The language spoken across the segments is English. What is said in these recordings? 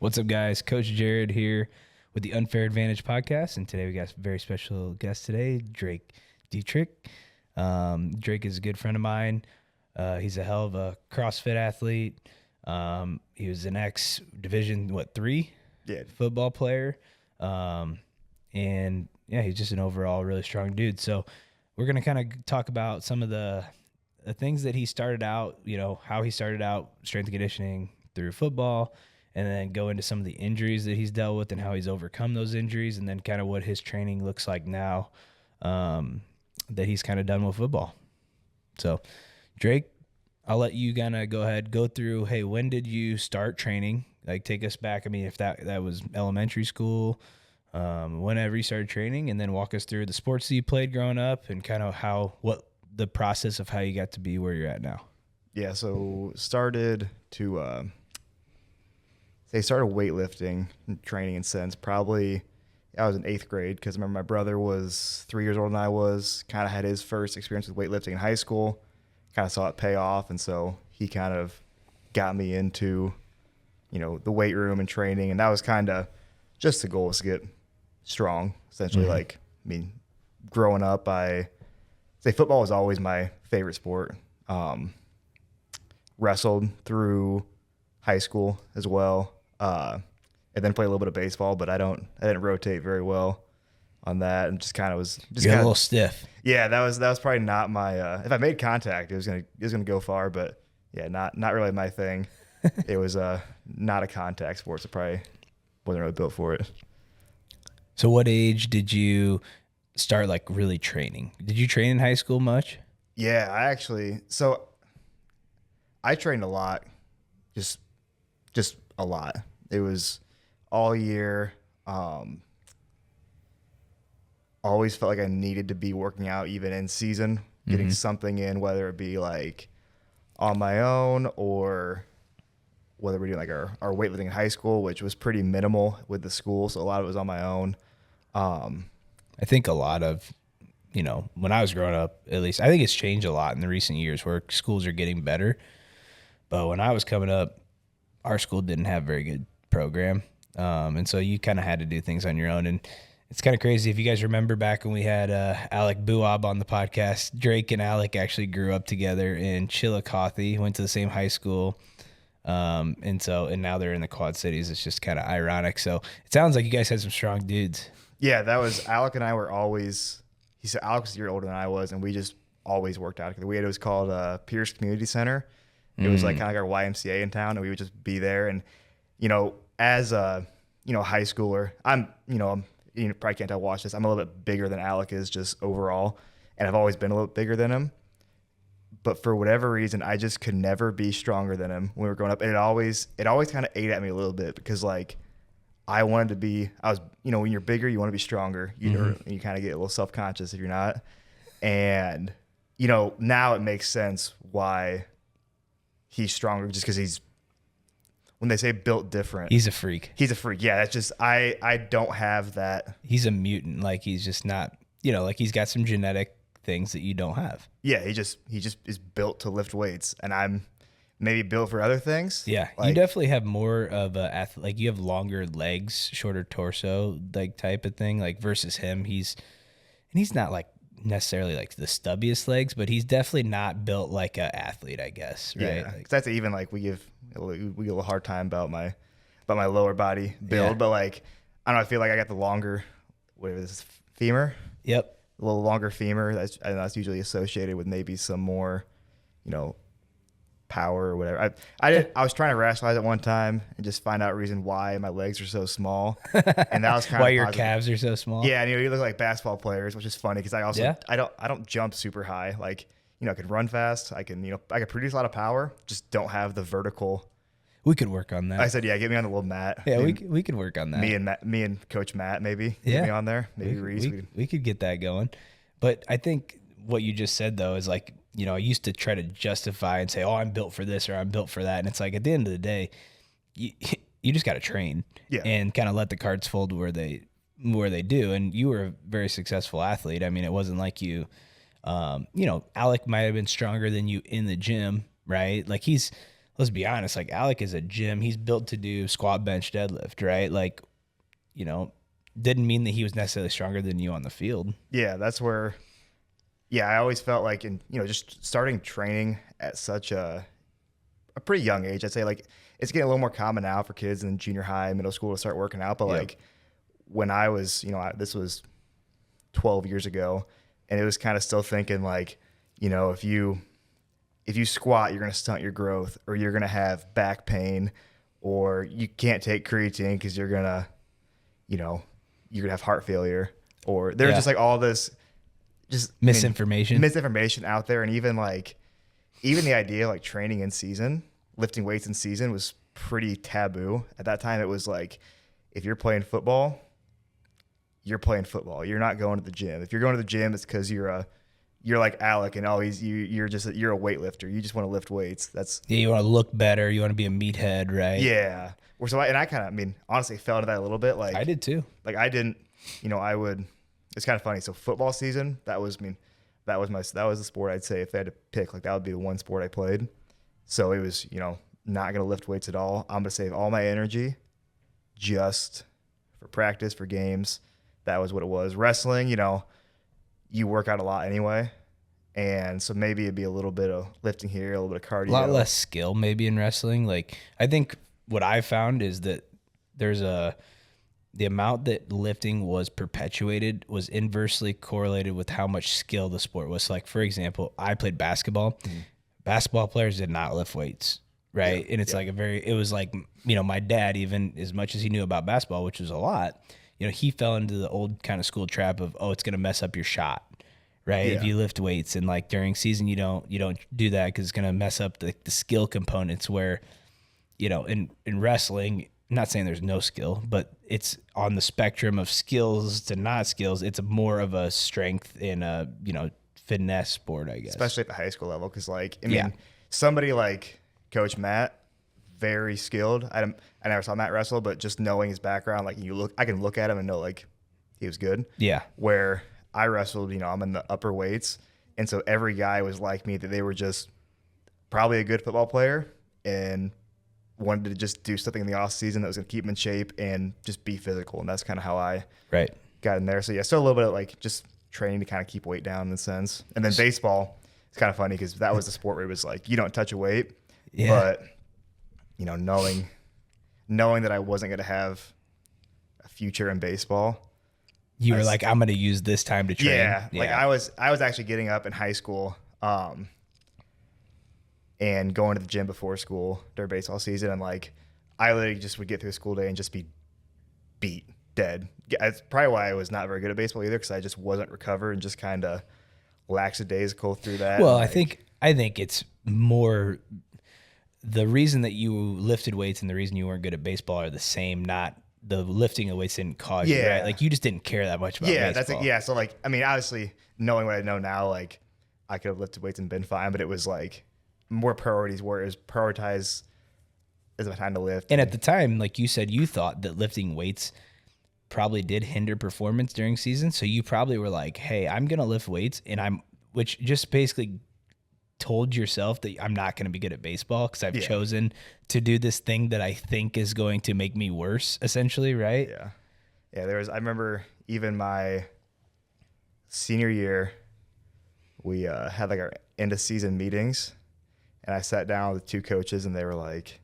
What's up, guys? Coach Jared here with the Unfair Advantage podcast, and today we got a very special guest today, Drake Dietrich. Drake is a good friend of mine. He's a hell of a CrossFit athlete. He was an ex-Division, 3? Yeah. Football player. And, yeah, he's just an overall really strong dude. So we're going to kind of talk about some of the things that he started out, how he started out strength and conditioning through football, and then go into some of the injuries that he's dealt with and how he's overcome those injuries, and then kind of what his training looks like now that he's kind of done with football. So, Drake, I'll let you kind of go ahead, go through, hey, when did you start training? Like, take us back. I mean, if that was elementary school, whenever you started training, and then walk us through the sports that you played growing up and kind of what the process of how you got to be where you're at now. Yeah, so started weightlifting and training in sense. Probably I was in 8th grade because I remember my brother was 3 years older than I was, kind of had his first experience with weightlifting in high school, kind of saw it pay off, and so he kind of got me into, the weight room and training, and that was kind of just the goal, was to get strong, essentially. Mm-hmm. Growing up, I say football was always my favorite sport. Wrestled through high school as well. And then played a little bit of baseball, but I didn't rotate very well on that, and just kind of was just You're a little stiff. Yeah, that was probably not my. If I made contact, it was gonna go far, but yeah, not really my thing. It was not a contact sport, so probably wasn't really built for it. So, what age did you start really training? Did you train in high school much? Yeah, I trained a lot, just a lot. It was all year. Always felt like I needed to be working out even in season, getting Mm-hmm. something in, whether it be on my own or whether we're doing our weightlifting in high school, which was pretty minimal with the school. So a lot of it was on my own. I think a lot of, when I was growing up, at least, I think it's changed a lot in the recent years where schools are getting better. But when I was coming up, our school didn't have a very good program. And so you kind of had to do things on your own. And it's kind of crazy. If you guys remember back when we had Alec Buab on the podcast, Drake and Alec actually grew up together in Chillicothe, went to the same high school. And now they're in the Quad Cities. It's just kind of ironic. So it sounds like you guys had some strong dudes. Yeah, that was Alec and I were always. He said Alec was a year older than I was, and we just always worked out. It was called Pierce Community Center. It was kind of like our YMCA in town, and we would just be there. And as a high schooler, I'm you probably can't tell, watch this. I'm a little bit bigger than Alec is just overall, and I've always been a little bit bigger than him. But for whatever reason, I just could never be stronger than him when we were growing up. And it always kind of ate at me a little bit because I wanted to be. I was when you're bigger, you want to be stronger. You kind of get a little self-conscious if you're not. And now it makes sense why he's stronger, just because when they say built different. He's a freak. He's a freak. Yeah, that's just, I don't have that. He's a mutant. He's just not, he's got some genetic things that you don't have. Yeah, he just is built to lift weights, and I'm maybe built for other things. Yeah, you definitely have more of a athlete. You have longer legs, shorter torso, type of thing. Versus him, he's not necessarily the stubbiest legs, but he's definitely not built like an athlete, I guess. Right? Yeah, that's even we give a little hard time about my lower body build, yeah. But I don't know. I feel like I got the longer, whatever this is, femur. Yep. A little longer femur. That's usually associated with maybe some more, power or whatever. I was trying to rationalize it one time and just find out a reason why my legs are so small, and that was kind of why your calves are so small. Yeah, and you look like basketball players, which is funny because I also I don't jump super high. I can run fast. I can produce a lot of power. Just don't have the vertical. We could work on that. I said, get me on the little mat. Yeah, we could work on that. Me and Coach Matt maybe. Get me on there. Maybe Reese. We could get that going. But I think what you just said though is I used to try to justify and say, oh, I'm built for this or I'm built for that. And it's at the end of the day, you just got to train and kind of let the cards fold where they do. And you were a very successful athlete. I mean, it wasn't like you, Alec might have been stronger than you in the gym, right? He's let's be honest, like Alec is a gym. He's built to do squat, bench, deadlift, right? Like, you know, didn't mean that he was necessarily stronger than you on the field. Yeah, that's where, yeah, I always felt like just starting training at such a pretty young age. I'd say like it's getting a little more common now for kids in junior high, middle school to start working out. But like when I was, this was 12 years ago, and it was kind of still thinking like, if you squat, you're going to stunt your growth, or you're going to have back pain, or you can't take creatine because you're going to, you're going to have heart failure, or there's just like all this just misinformation out there. And even the idea of like training in season, lifting weights in season was pretty taboo. At that time, it was like, if you're playing football, you're playing football. You're not going to the gym. If you're going to the gym, it's because you're like Alec and always you're a weightlifter. You just want to lift weights. You want to look better. You want to be a meathead, right? Yeah. I kind of, honestly fell into that a little bit. Like I did too. Like I didn't, it's kind of funny. So football season, that was the sport I'd say if I had to pick, like that would be the one sport I played. So it was, not going to lift weights at all. I'm going to save all my energy just for practice, for games. That was what it was. Wrestling, you work out a lot anyway. And so maybe it'd be a little bit of lifting here, a little bit of cardio. A lot less skill maybe in wrestling. Like I think what I found is that the amount that lifting was perpetuated was inversely correlated with how much skill the sport was. So like, for example, I played basketball. Basketball players did not lift weights, right? And it's it was like, my dad, even as much as he knew about basketball, which was a lot, he fell into the old kind of school trap of, it's going to mess up your shot, right? Yeah. If you lift weights, and like during season, you don't do that because it's going to mess up the skill components where, in wrestling, I'm not saying there's no skill, but it's on the spectrum of skills to not skills. It's more of a strength in a, finesse sport, I guess. Especially at the high school level. Cause somebody like Coach Matt, very skilled. I never saw Matt wrestle, but just knowing his background, like I can look at him and know like he was good. Yeah. Where I wrestled, I'm in the upper weights. And so every guy was like me, that they were just probably a good football player and wanted to just do something in the off season that was going to keep them in shape and just be physical. And that's kind of how I got in there. So yeah, still a little bit of like just training to kind of keep weight down in a sense. And then baseball, it's kind of funny because that was the sport where it was like, you don't touch a weight, but knowing that I wasn't going to have a future in baseball. You were like, I'm going to use this time to train. Yeah. Like I was actually getting up in high school, and going to the gym before school during baseball season. And like, I literally just would get through a school day and just be beat, dead. That's probably why I was not very good at baseball either, because I just wasn't recovered and just kind of lackadaisical through that. Well, I think it's more the reason that you lifted weights and the reason you weren't good at baseball are the same, not the lifting of weights didn't cause you, right? Like you just didn't care that much about baseball. That's it. Yeah. So like, obviously knowing what I know now, like I could have lifted weights and been fine, but it was like more priorities where it was prioritize is my time to lift. And at the time, like you said, you thought that lifting weights probably did hinder performance during season. So you probably were like, hey, I'm going to lift weights which just basically told yourself that I'm not going to be good at baseball because I've chosen to do this thing that I think is going to make me worse, essentially, right? Yeah. Yeah, I remember even my senior year, we had like our end of season meetings, and I sat down with two coaches, and they were like,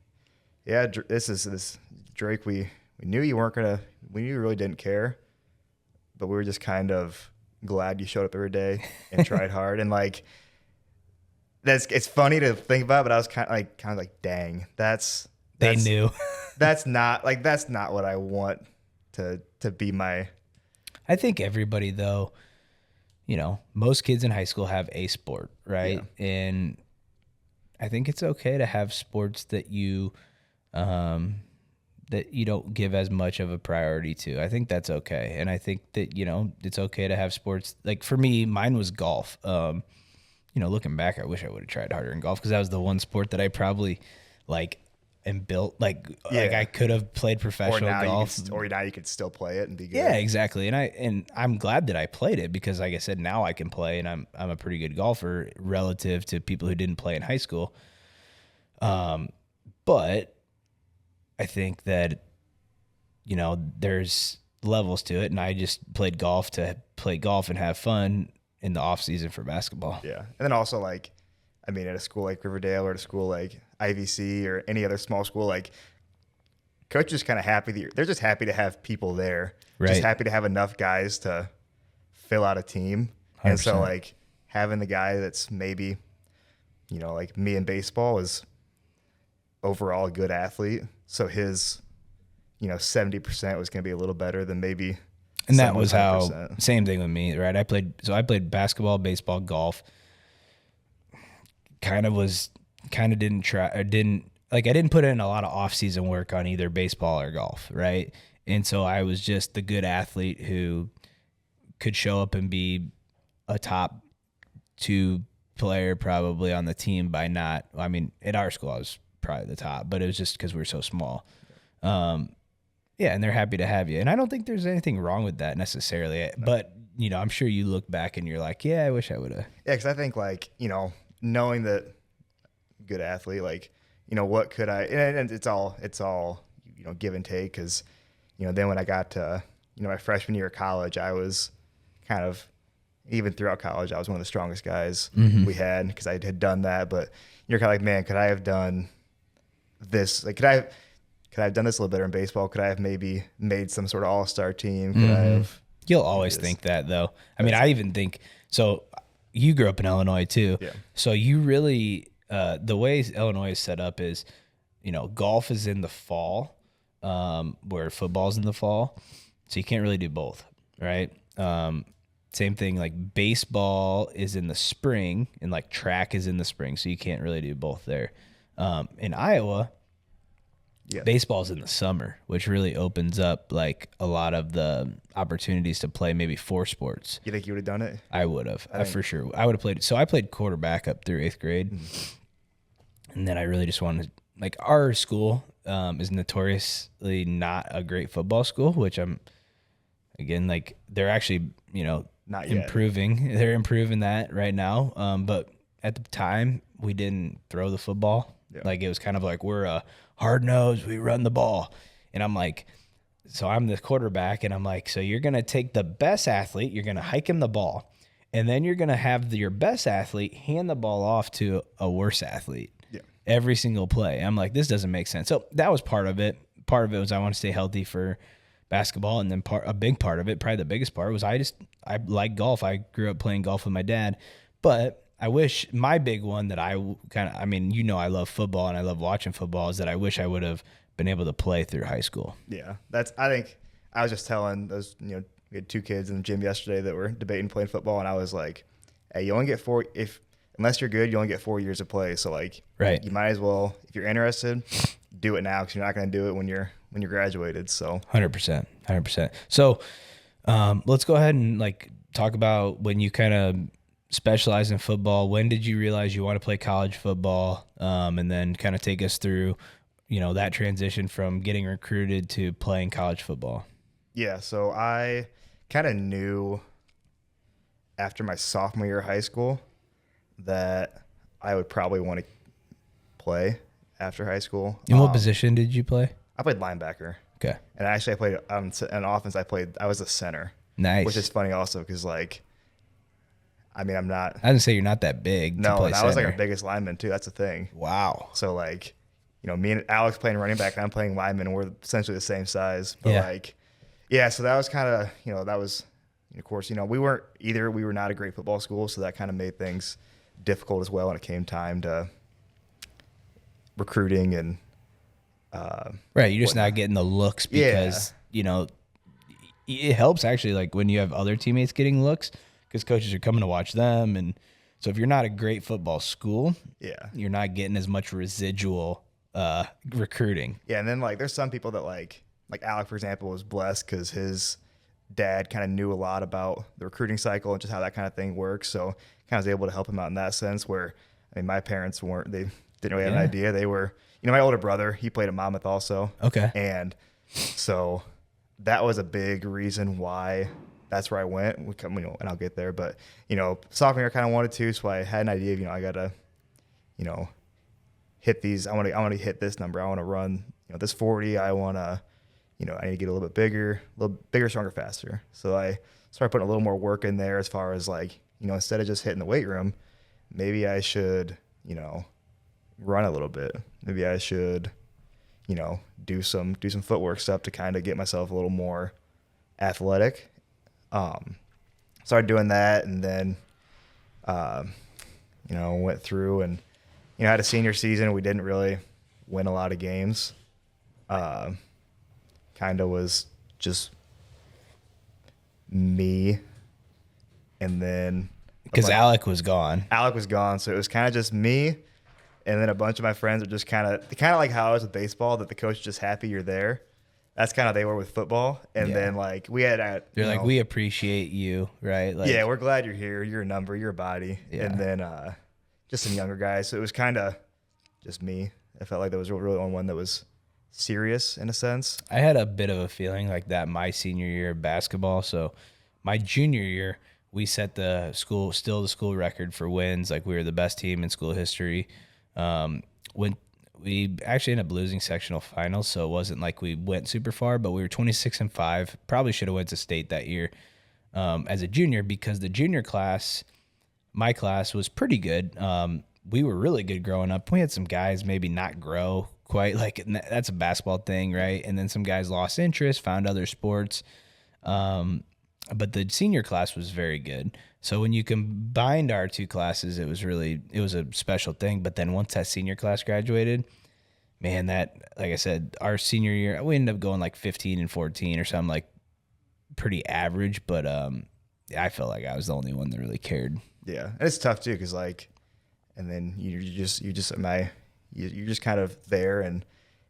yeah, this Drake, we knew you really didn't care, but we were just kind of glad you showed up every day and tried hard. And like, it's funny to think about, but I was kind of like, dang, they knew. that's not what I want to be my. I think everybody though, most kids in high school have a sport, right? Yeah. And I think it's okay to have sports that you don't give as much of a priority to. I think that's okay. And I think that, it's okay to have sports. Like for me, mine was golf. Looking back, I wish I would have tried harder in golf because that was the one sport that I probably am built like I could have played professional golf. Or now you could still play it and be good. Yeah, exactly. And I'm glad that I played it because like I said, now I can play and I'm a pretty good golfer relative to people who didn't play in high school. But I think that, there's levels to it. And I just played golf to play golf and have fun in the off season for basketball. Yeah. And then also like, I mean, at a school like Riverdale or at a school like IVC or any other small school, like coach is kind of happy. They're just happy to have people there. Right. Just happy to have enough guys to fill out a team. 100%. And so like having the guy that's maybe, like me in baseball is overall a good athlete. So his, 70% was going to be a little better than maybe. And that was 100%. How, same thing with me, right? I played basketball, baseball, golf. I didn't put in a lot of off-season work on either baseball or golf, right? And so I was just the good athlete who could show up and be a top 2 player probably on the team at our school I was probably the top, but it was just because we were so small. Yeah, and they're happy to have you. And I don't think there's anything wrong with that necessarily. No. But, I'm sure you look back and you're like, yeah, I wish I would have. Yeah, because I think like, knowing that good athlete, like, what could I, and it's all, give and take. Cause, then when I got to, my freshman year of college, I was kind of, even throughout college, I was one of the strongest guys we had because I had done that. But you're kind of like, man, could I have done this? Like, could I have done this a little better in baseball? Could I have maybe made some sort of all-star team? Could I have? You'll always think that though. I mean, I even think, so you grew up in Illinois too. Yeah. So you really, the way Illinois is set up is, golf is in the fall, where football's in the fall. So you can't really do both, right? Same thing, like baseball is in the spring and like track is in the spring. So you can't really do both there. In Iowa, baseball's in the summer, which really opens up like a lot of the opportunities to play maybe 4 sports. You think you would have done it? I would have, for sure. I would have played. So I played quarterback up through 8th grade. And then I really just wanted, like, our school is notoriously not a great football school, which again, like, they're actually, not yet. Improving. They're improving that right now. But at the time, we didn't throw the football. Yeah. Like, it was kind of like, we're a hard nose, we run the ball. And I'm like, so I'm the quarterback, and I'm like, so you're going to take the best athlete, you're going to hike him the ball, and then you're going to have your best athlete hand the ball off to a worse athlete. Yeah. Every single play. I'm like, this doesn't make sense. So that was part of it. Part of it was I want to stay healthy for basketball, and then a big part of it, probably the biggest part, was I like golf. I grew up playing golf with my dad, but I wish my big one that I I love football and I love watching football, is that I wish I would have been able to play through high school. Yeah, I think I was just telling those, we had 2 kids in the gym yesterday that were debating playing football, and I was like, hey, you only get 4, unless you're good, you only get 4 years of play. So like, right, you might as well, if you're interested, do it now, because you're not going to do it when you're graduated. So 100%. So let's go ahead and like talk about when you kind of specialize in football. When did you realize you want to play college football? And then kind of take us through, that transition from getting recruited to playing college football. Yeah. So I kind of knew after my sophomore year of high school that I would probably want to play after high school. In what position did you play? I played linebacker. Okay. And actually I played on offense. I was a center. Nice. Which is funny also because like, I mean, I'm not. I didn't say you're not that big. No, and I was like our biggest lineman too. That's the thing. Wow. So like, me and Alex playing running back, and I'm playing lineman, and we're essentially the same size. But so that was kind of, that was, of course, we weren't either. We were not a great football school, so that kind of made things difficult as well when it came time to recruiting and. Right, you're just not getting the looks because it helps actually, like when you have other teammates getting looks, because coaches are coming to watch them. And so if you're not a great football school, you're not getting as much residual recruiting. Yeah, and then like there's some people that like Alec, for example, was blessed because his dad kind of knew a lot about the recruiting cycle and just how that kind of thing works. So kind of was able to help him out in that sense where, I mean, my parents they didn't really have an idea. They were, my older brother, he played at Monmouth also. Okay. And so that was a big reason why that's where I went, and I'll get there. But, sophomore year I kind of wanted to, so I had an idea of, I got to, hit these. I want to hit this number. I want to run, this 40. I want to, I need to get a little bigger, stronger, faster. So I started putting a little more work in there as far as like, instead of just hitting the weight room, maybe I should, run a little bit. Maybe I should, do some footwork stuff to kind of get myself a little more athletic. Started doing that, and then, went through and, had a senior season. We didn't really win a lot of games. Kind of was just me, and then because Alec was gone. So it was kind of just me, and then a bunch of my friends are just kind of like how I was with baseball, that the coach is just happy you're there. That's kind of they were with football. And then like we had they're like, we appreciate you, right? Like, yeah, we're glad you're here. You're a number, you're a body. Yeah. And then just some younger guys. So it was kind of just me. I felt like there was really only one that was serious in a sense. I had a bit of a feeling like that my senior year of basketball. So my junior year, we set the school record for wins. Like we were the best team in school history. When we actually ended up losing sectional finals, so it wasn't like we went super far, but we were 26-5. Probably should have went to state that year as a junior, because the junior class, my class, was pretty good. We were really good growing up. We had some guys maybe not grow quite, like that's a basketball thing, right? And then some guys lost interest, found other sports. But the senior class was very good. So when you combined our two classes, it was a special thing. But then once that senior class graduated, man, like I said, our senior year, we ended up going like 15-14 or something, like pretty average. But I felt like I was the only one that really cared. Yeah, and it's tough too, because like, and then you're just kind of there, and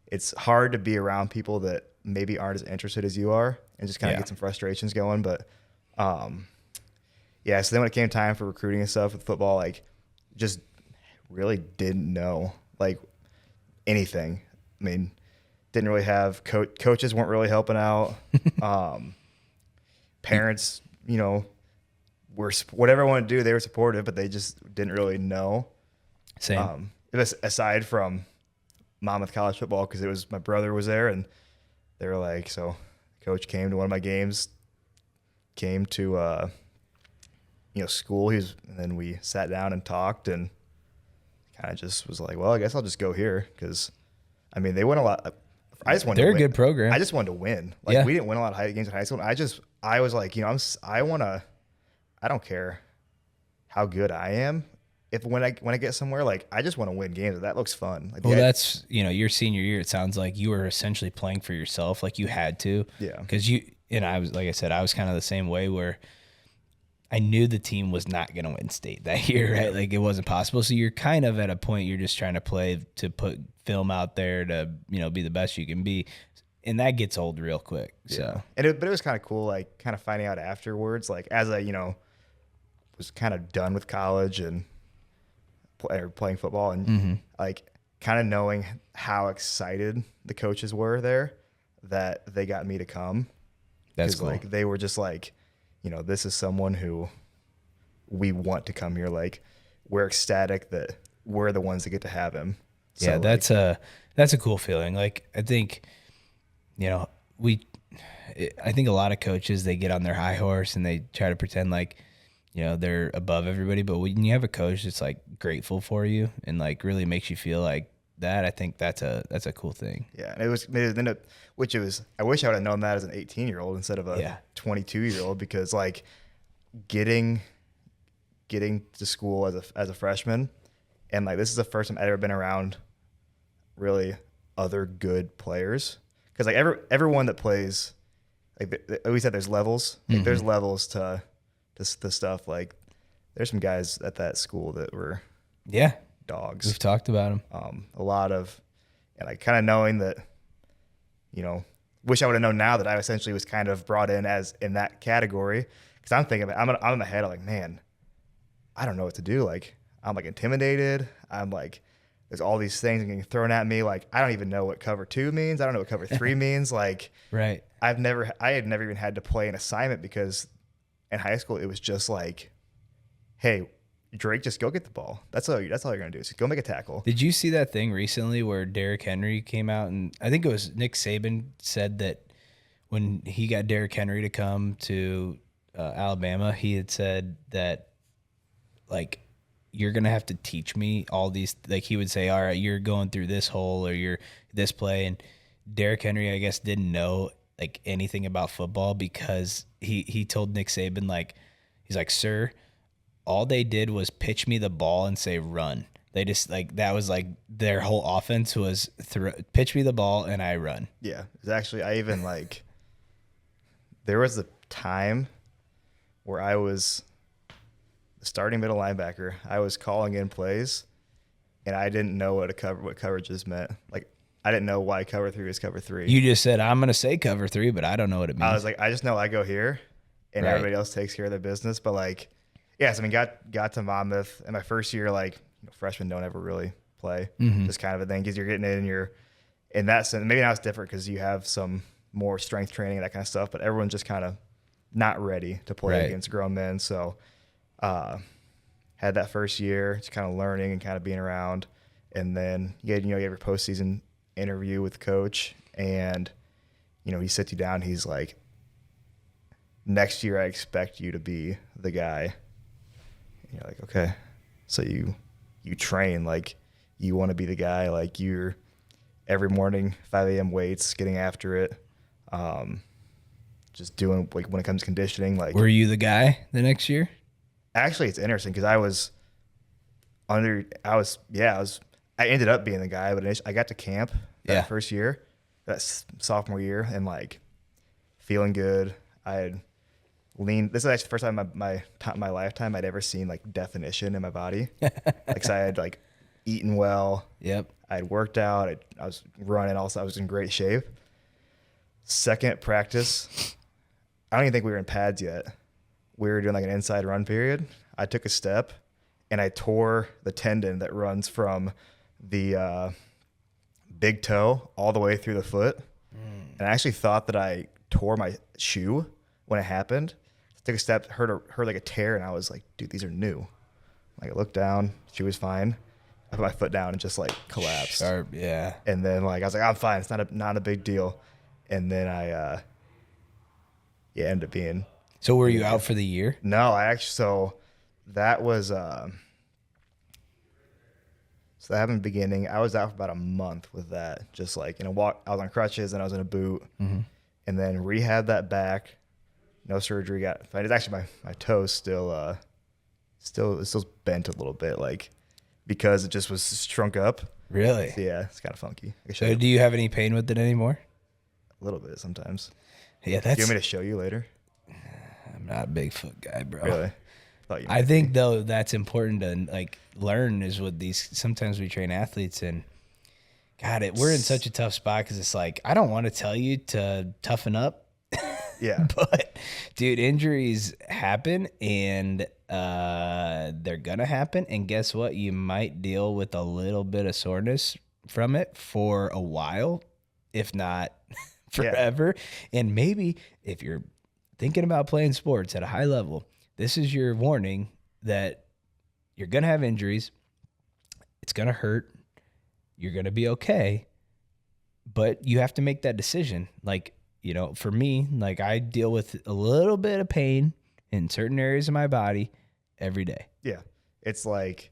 it's hard to be around people that maybe aren't as interested as you are, and just kind of get some frustrations going. But so then when it came time for recruiting and stuff with football, like just really didn't know like anything. I mean, didn't really have coaches weren't really helping out. Parents, were whatever I wanted to do, they were supportive, but they just didn't really know. Same. Aside from Monmouth College football, because it was my brother was there, and they were like, so coach came to one of my games, came to school. And then we sat down and talked, and kind of just was like, well, I guess I'll just go here, because I mean they won a lot. I just wanted. They're to win. A good program. I just wanted to win. Like we didn't win a lot of games in high school. I was like, I don't care how good I am. If when I get somewhere, like I just want to win games. That looks fun. Like, that's your senior year. It sounds like you were essentially playing for yourself, like you had to. Yeah. Because I was, like I said, I was kind of the same way, where I knew the team was not going to win state that year, right? Like it wasn't possible. So you're kind of at a point you're just trying to play to put film out there to be the best you can be, and that gets old real quick. So but it was kind of cool, like kind of finding out afterwards, like as I was kind of done with college and playing football, and like kind of knowing how excited the coaches were there that they got me to come. That's cool. Like they were just like, this is someone who we want to come here. Like we're ecstatic that we're the ones that get to have him. So, yeah, that's a cool feeling. Like I think, I think a lot of coaches, they get on their high horse and they try to pretend like, they're above everybody. But when you have a coach that's like grateful for you and like really makes you feel like that, I think that's a cool thing. Yeah, and I wish I would have known that as an 18-year-old instead of a 22-year-old, because like getting to school as a freshman, and like this is the first time I've ever been around really other good players, because like everyone that plays, like we said, there's levels. Like there's levels to the stuff. Like there's some guys at that school that were dogs. We've talked about them. A lot of, and like kind of knowing that, wish I would have known now that I essentially was kind of brought in as in that category, because I'm thinking I'm in my head, I'm like, man, I don't know what to do. Like I'm like intimidated. I'm like, there's all these things getting thrown at me. Like I don't even know what cover 2 means. I don't know what cover 3 means. Like right. I had never even had to play an assignment, because in high school it was just like, hey, Drake, just go get the ball. That's all you're gonna do. Is go make a tackle. Did you see that thing recently where Derrick Henry came out, and I think it was Nick Saban said that when he got Derrick Henry to come to Alabama, he had said that, like, you're gonna have to teach me all these. Like, he would say, all right, you're going through this hole or you're this play, and Derrick Henry, I guess, didn't know like anything about football because he told Nick Saban, like, he's like, sir, all they did was pitch me the ball and say run. They just, like, that was like their whole offense was pitch me the ball and I run. Yeah, it's actually, I even like, there was a time where I was the starting middle linebacker. I was calling in plays, and I didn't know what coverages meant. Like, I didn't know why cover 3 was cover 3. You just said, I'm going to say cover 3, but I don't know what it means. I was like, I just know I go here, and Right. everybody else takes care of their business. But like, yes, I mean, got to Monmouth in my first year. Like, freshmen don't ever really play. Just kind of a thing because you're getting in and you're in that sense. Maybe now it's different because you have some more strength training and that kind of stuff. But everyone's just kind of not ready to play Right. against grown men. So had that first year, just kind of learning and kind of being around. And then you have your postseason interview with the coach, and he sits you down. He's like, next year I expect you to be the guy. And you're like, okay. So you train like you want to be the guy. Like, you're every morning 5 a.m. weights, getting after it, just doing, like, when it comes to conditioning. Like, Were you the guy the next year? actually, it's interesting because I ended up being the guy, but I got to camp that first year, that sophomore year, and like feeling good. I had leaned. This is actually the first time in my lifetime I'd ever seen like definition in my body. Like, so I had like eaten well. Yep. I had worked out. I was running. Also, I was in great shape. Second practice, I don't even think we were in pads yet. We were doing like an inside run period. I took a step and I tore the tendon that runs from the big toe all the way through the foot. And I actually thought that I tore my shoe when it happened. I took a step, heard like a tear, and I was like, dude, these are new. Like, I looked down, shoe was fine. I put my foot down and just like collapsed. Sharp, yeah. And then like I was like, I'm fine. It's not a big deal. And then I ended up being. So were you out for the year? No, so that was so that happened in the beginning. I was out for about a month with that. Just like, I was on crutches and I was in a boot. And then rehab that back. No surgery. It's actually my toes still bent a little bit, like, because it just was shrunk up. Really? So yeah, it's kind of funky. So do you have any pain with it anymore? A little bit sometimes. Yeah, Do you want me to show you later? I'm not a big foot guy, bro. Really? I think though that's important to like learn is with these. Sometimes we train athletes, and God, we're in such a tough spot because it's like, I don't want to tell you to toughen up. Yeah. But dude, injuries happen, and they're gonna happen. And guess what? You might deal with a little bit of soreness from it for a while, if not forever. And maybe if you're thinking about playing sports at a high level, this is your warning that you're going to have injuries. It's going to hurt. You're going to be okay. But you have to make that decision. Like, for me, like, I deal with a little bit of pain in certain areas of my body every day. Yeah. It's like,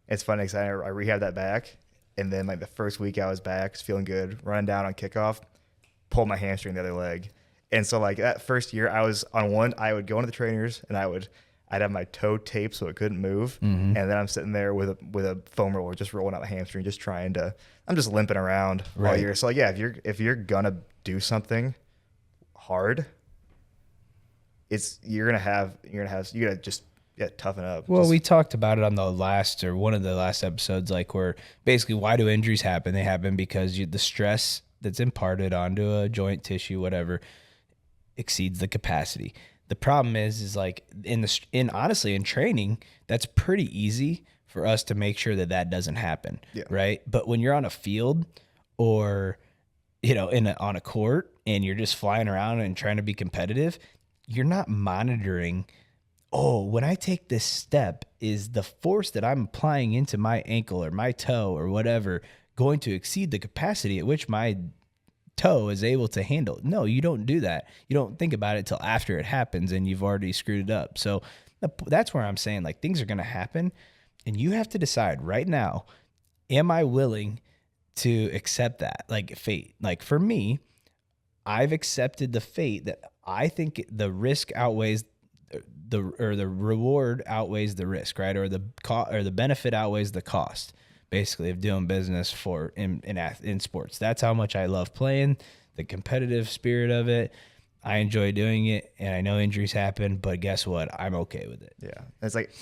it's funny because I rehabbed that back. And then like the first week I was back, was feeling good, running down on kickoff, pulled my hamstring the other leg. And so like that first year I was on one, I would go into the trainers and I'd have my toe taped so it couldn't move. And then I'm sitting there with a foam roller, just rolling out the hamstring, just I'm just limping around all year. So like, yeah, if you're gonna do something hard, you gotta just toughen up. Well, we talked about it on one of the last episodes, like, where basically, why do injuries happen? They happen because the stress that's imparted onto a joint, tissue, whatever, exceeds the capacity. The problem is like honestly in training, that's pretty easy for us to make sure that doesn't happen. Yeah. Right. But when you're on a field or, on a court and you're just flying around and trying to be competitive, you're not monitoring oh, when I take this step, is the force that I'm applying into my ankle or my toe or whatever going to exceed the capacity at which my toe is able to handle? No, you don't do that. You don't think about it till after it happens and you've already screwed it up. So that's where I'm saying, like, things are going to happen and you have to decide right now, am I willing to accept that, like, fate? Like, for me, I've accepted the fate that I think the risk outweighs the reward outweighs the risk, right? Or the benefit outweighs the cost, basically, of doing business in sports. That's how much I love playing, the competitive spirit of it. I enjoy doing it, and I know injuries happen, but guess what? I'm okay with it. Yeah, it's like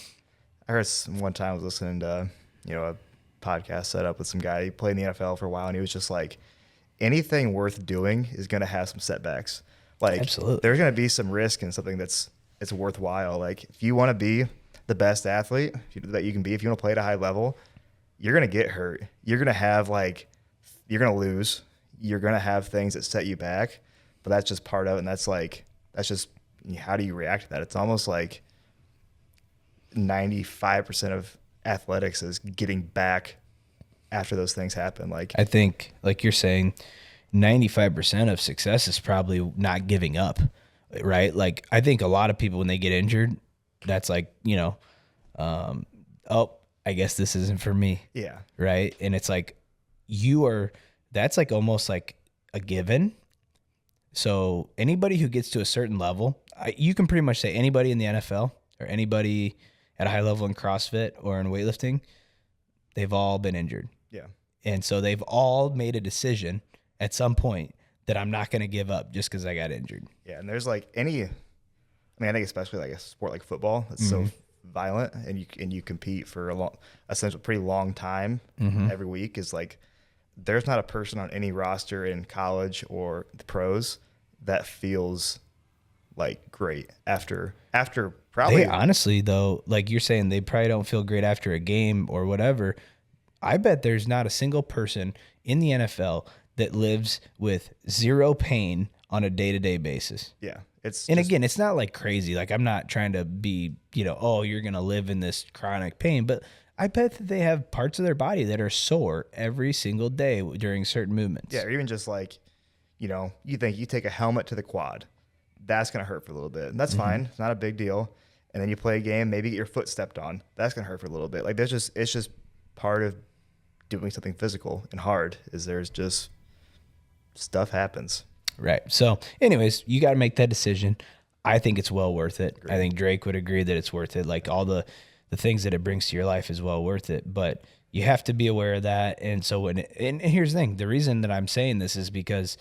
I heard one time I was listening to a podcast set up with some guy. He played in the NFL for a while, and he was just like, anything worth doing is going to have some setbacks. Like, absolutely, there's going to be some risk in something it's worthwhile. Like, if you want to be the best athlete that you can be, if you want to play at a high level, you're going to get hurt. You're going to have you're going to lose. You're going to have things that set you back, but that's just part of it. And that's just, how do you react to that? It's almost like 95% of athletics is getting back after those things happen. Like, I think, like you're saying, 95% of success is probably not giving up, right? Like, I think a lot of people, when they get injured, that's like, oh, I guess this isn't for me. Yeah. Right. And it's like, that's like almost like a given. So anybody who gets to a certain level, you can pretty much say anybody in the NFL or anybody at a high level in CrossFit or in weightlifting, they've all been injured. Yeah. And so they've all made a decision at some point that I'm not going to give up just because I got injured. Yeah. And there's like I think especially like a sport like football, it's so violent, and you compete for essentially pretty long time every week. Is like, there's not a person on any roster in college or the pros that feels like great after probably. They honestly, though, like you're saying, they probably don't feel great after a game or whatever. I bet there's not a single person in the NFL that lives with zero pain on a day-to-day basis. Yeah. Again, it's not like crazy. Like, I'm not trying to be, oh, you're going to live in this chronic pain, but I bet that they have parts of their body that are sore every single day during certain movements. Yeah. Or even just like, you think you take a helmet to the quad, that's going to hurt for a little bit, and that's fine. It's not a big deal. And then you play a game, maybe get your foot stepped on. That's going to hurt for a little bit. Like, it's just part of doing something physical and hard, is there's just stuff happens. Right. So anyways, you got to make that decision. I think it's well worth it. Great. I think Drake would agree that it's worth it. Like, all the things that it brings to your life is well worth it, but you have to be aware of that. And so and here's the thing, the reason that I'm saying this is because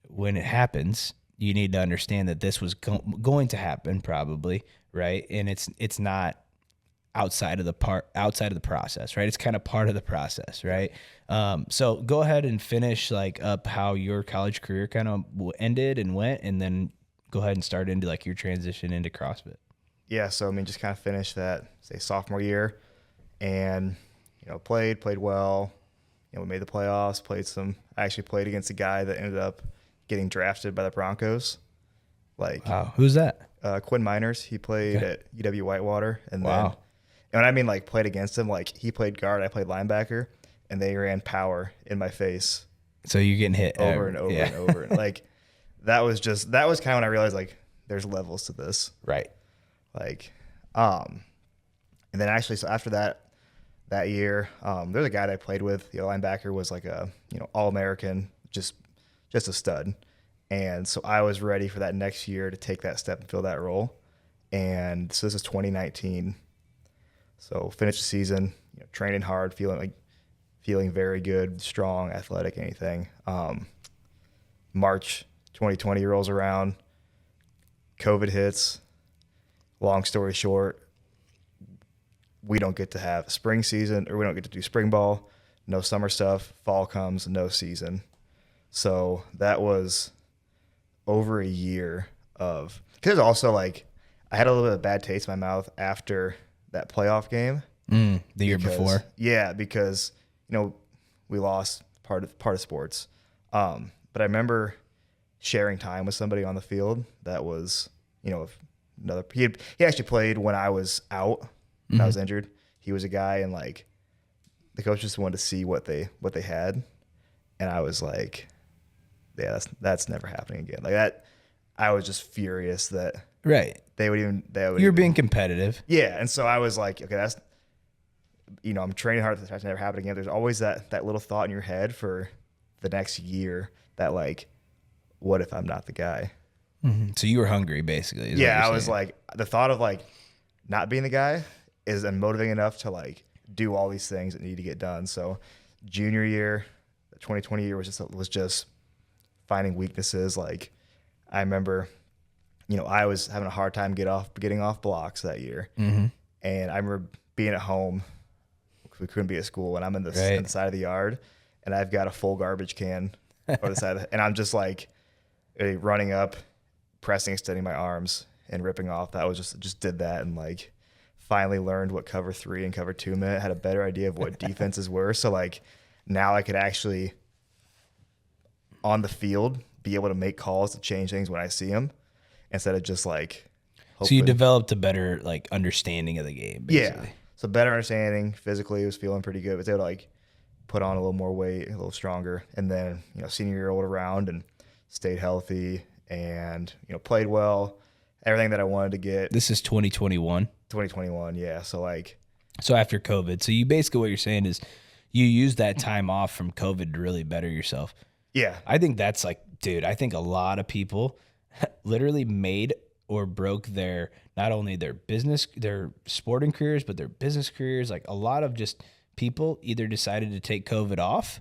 when it happens, you need to understand that this was going to happen probably. Right. And it's not outside of the process, right? It's kind of part of the process, right? So go ahead and finish like up how your college career kind of ended and went, and then go ahead and start into like your transition into CrossFit. Yeah. So, just kind of finished that, say, sophomore year, and, played well. We made the playoffs, I actually played against a guy that ended up getting drafted by the Broncos. Like, wow. Who's that? Quinn Miners. He played at UW Whitewater. And then, and I mean, like, played against him, like, he played guard, I played linebacker, and they ran power in my face. So you're getting hit over and over and over. And like, that was kind of when I realized, like, there's levels to this. Right. Like, and then actually, so after that year, there's a guy that I played with. The linebacker was like a, All-American, just a stud. And so I was ready for that next year to take that step and fill that role. And so this is 2019. So finished the season, training hard, feeling very good, strong, athletic, anything. March 2020 rolls around, COVID hits. Long story short, we don't get to have a spring season, or we don't get to do spring ball, no summer stuff. Fall comes, no season. So that was over a year of, because also, like, I had a little bit of bad taste in my mouth after that playoff game. The year before. Yeah, because, we lost part of sports. But I remember sharing time with somebody on the field that was, another. He actually played when I was out. When I was injured. He was a guy, and like the coach just wanted to see what they had, and I was like, yeah, that's never happening again. Like that, I was just furious that Right. You're being competitive. Yeah, and so I was like, okay, that's, I'm training hard for that to never happen again. There's always that little thought in your head for the next year that like, what if I'm not the guy? So you were hungry, basically. Yeah, I was like, the thought of like not being the guy is unmotivating enough to like do all these things that need to get done. So junior year, the 2020 year was just finding weaknesses. Like I remember, I was having a hard time getting off blocks that year. And I remember being at home because we couldn't be at school, and I'm in the side of the yard, and I've got a full garbage can over the side and I'm just like running up, pressing, extending my arms and ripping off. That was just did that, and like finally learned what cover 3 and cover 2 meant, had a better idea of what defenses were. So like now I could actually on the field be able to make calls to change things when I see them instead of just like hoping. So you developed a better like understanding of the game, basically. Yeah. So better understanding. Physically, was feeling pretty good. Was able to like put on a little more weight, a little stronger. And then, senior year rolled around and stayed healthy and, played well. Everything that I wanted to get. This is 2021. 2021, yeah. So after COVID. So you basically, what you're saying is you used that time off from COVID to really better yourself. Yeah. I think that's like, dude, I think a lot of people literally made or broke not only their sporting careers, but their business careers. Like a lot of just people either decided to take COVID off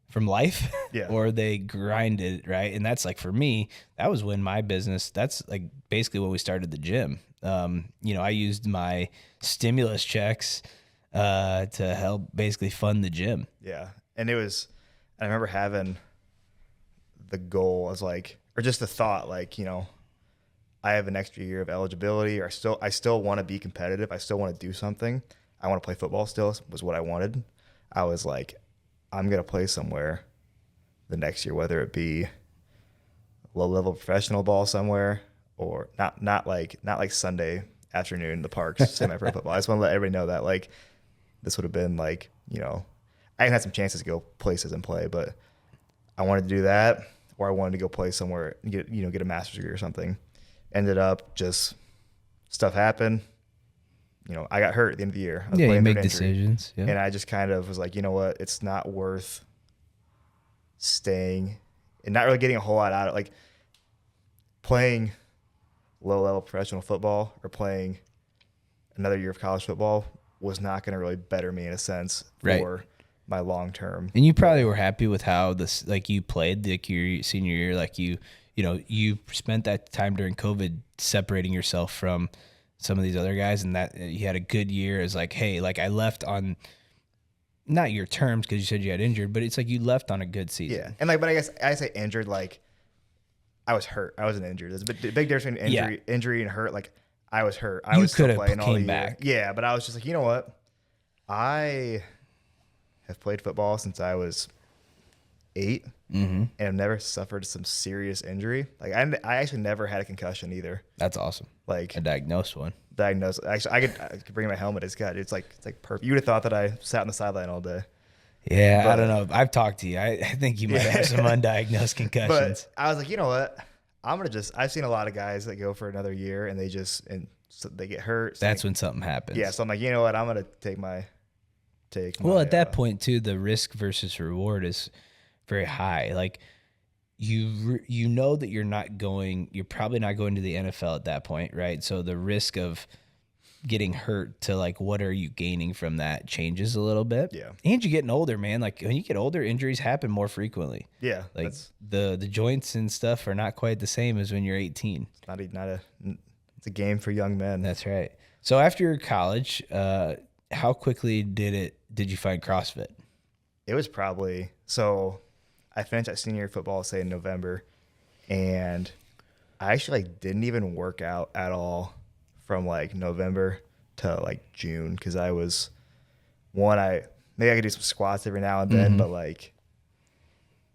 from life or they grinded, right? And that's like, for me, that was when my business, that's like basically when we started the gym. I used my stimulus checks to help basically fund the gym. Yeah. And I remember having the goal as like, or just the thought, like, I have an extra year of eligibility, or I still want to be competitive. I still want to do something. I want to play football still, was what I wanted. I was like, I'm going to play somewhere the next year, whether it be low level professional ball somewhere or not like Sunday afternoon in the parks, semi-pro football. I just want to let everybody know that like this would have been like, I had some chances to go places and play, but I wanted to do that, or I wanted to go play somewhere and get a master's degree or something. Ended up just stuff happened. I got hurt at the end of the year. I was you make decisions. Yeah. And I just kind of was like, you know what? It's not worth staying and not really getting a whole lot out of like playing low-level professional football or playing another year of college football was not going to really better me in a sense for my long-term. And you probably were happy with how you played like your senior year, like you spent that time during COVID separating yourself from some of these other guys, and that you had a good year as like, hey, like I left on not your terms because you said you had injured, but it's like you left on a good season. Yeah. And but I guess I say injured, like I was hurt. I wasn't injured. There's a big difference between injury and hurt. Like I was hurt. I was still playing all the year. Back. Yeah, but I was just like, you know what? I have played football since I was 8 and have never suffered some serious injury. Like I actually never had a concussion either. That's awesome. Like a diagnosed one. Actually, I could bring my helmet. It's like perfect. You would have thought that I sat on the sideline all day. Yeah, I don't know. I've talked to you. I think you might have some undiagnosed concussions. But I was like, you know what? I've seen a lot of guys that go for another year and so they get hurt. So that's when something happens. Yeah, so I'm like, you know what? I'm gonna take my. Well, at that point too, the risk versus reward is very high. Like you know that you're probably not going to the NFL at that point, right? So the risk of getting hurt to like what are you gaining from that changes a little bit. Yeah. And you're getting older, man. Like when you get older, injuries happen more frequently. Yeah. Like the joints and stuff are not quite the same as when you're 18. It's a game for young men. That's right. So after college, how quickly did you find CrossFit? It was probably, so I finished at senior football, say in November, and I actually didn't even work out at all from like November to like June because I was maybe I could do some squats every now and then, but like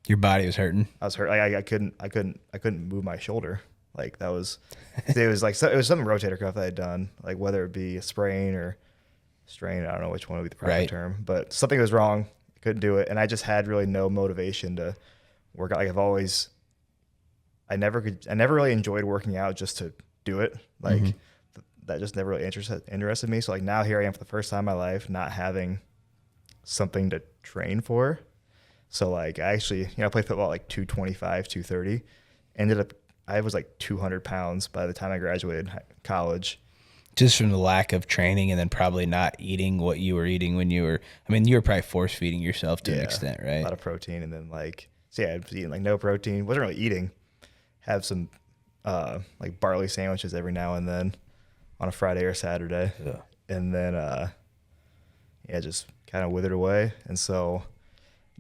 your body was hurting. I was hurt. I couldn't move my shoulder. Like that was, it was like, so, it was something rotator cuff that I had done, like whether it be a sprain or strain, I don't know which one would be the proper term, but something was wrong. I couldn't do it. And I just had really no motivation to work out. Like I never really enjoyed working out just to do it. Like that just never really interested me. So like now here I am for the first time in my life, not having something to train for. So like I actually, I played football at like 225, 230, I was like 200 pounds by the time I graduated college. Just from the lack of training and then probably not eating what you were eating when you were, you were probably force feeding yourself to an extent, right? A lot of protein. And then like, so yeah, I was eating like no protein, wasn't really eating, have some like barley sandwiches every now and then on a Friday or Saturday. Yeah. And then, just kind of withered away. And so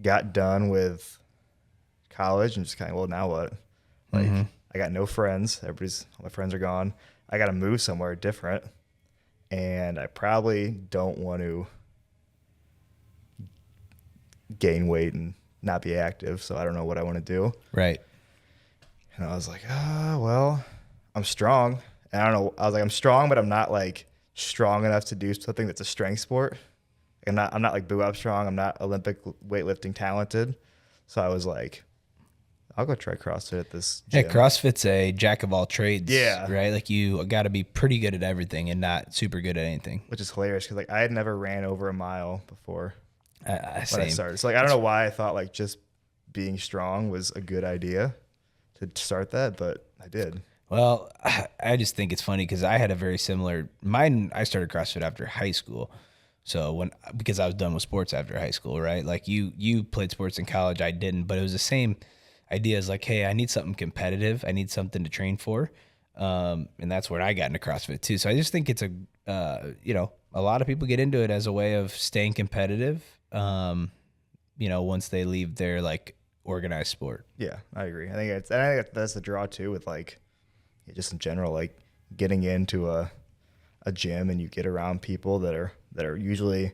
got done with college and just kind of, well, now what? Like, I got no friends. All my friends are gone. I got to move somewhere different. And I probably don't want to gain weight and not be active. So I don't know what I want to do. Right. And I was like, well, I'm strong. And I don't know. I was like, I'm strong, but I'm not like strong enough to do something that's a strength sport. I'm not like Boo Up strong. I'm not Olympic weightlifting talented. So I was like, I'll go try CrossFit at this gym. Yeah, CrossFit's a jack of all trades. Yeah. Right? Like you got to be pretty good at everything and not super good at anything. Which is hilarious because like I had never ran over a mile before when I same. started. So like I don't know why I thought like just being strong was a good idea to start that, but I did. Well, I just think it's funny because I had a very similar I started CrossFit after high school. So because I was done with sports after high school, right? Like you played sports in college, I didn't, but it was the same idea as like, hey, I need something competitive. I need something to train for. And that's where I got into CrossFit too. So I just think it's a lot of people get into it as a way of staying competitive. Once they leave their like organized sport. Yeah, I agree. I think that's the draw too with like, just in general, like getting into a gym and you get around people that are usually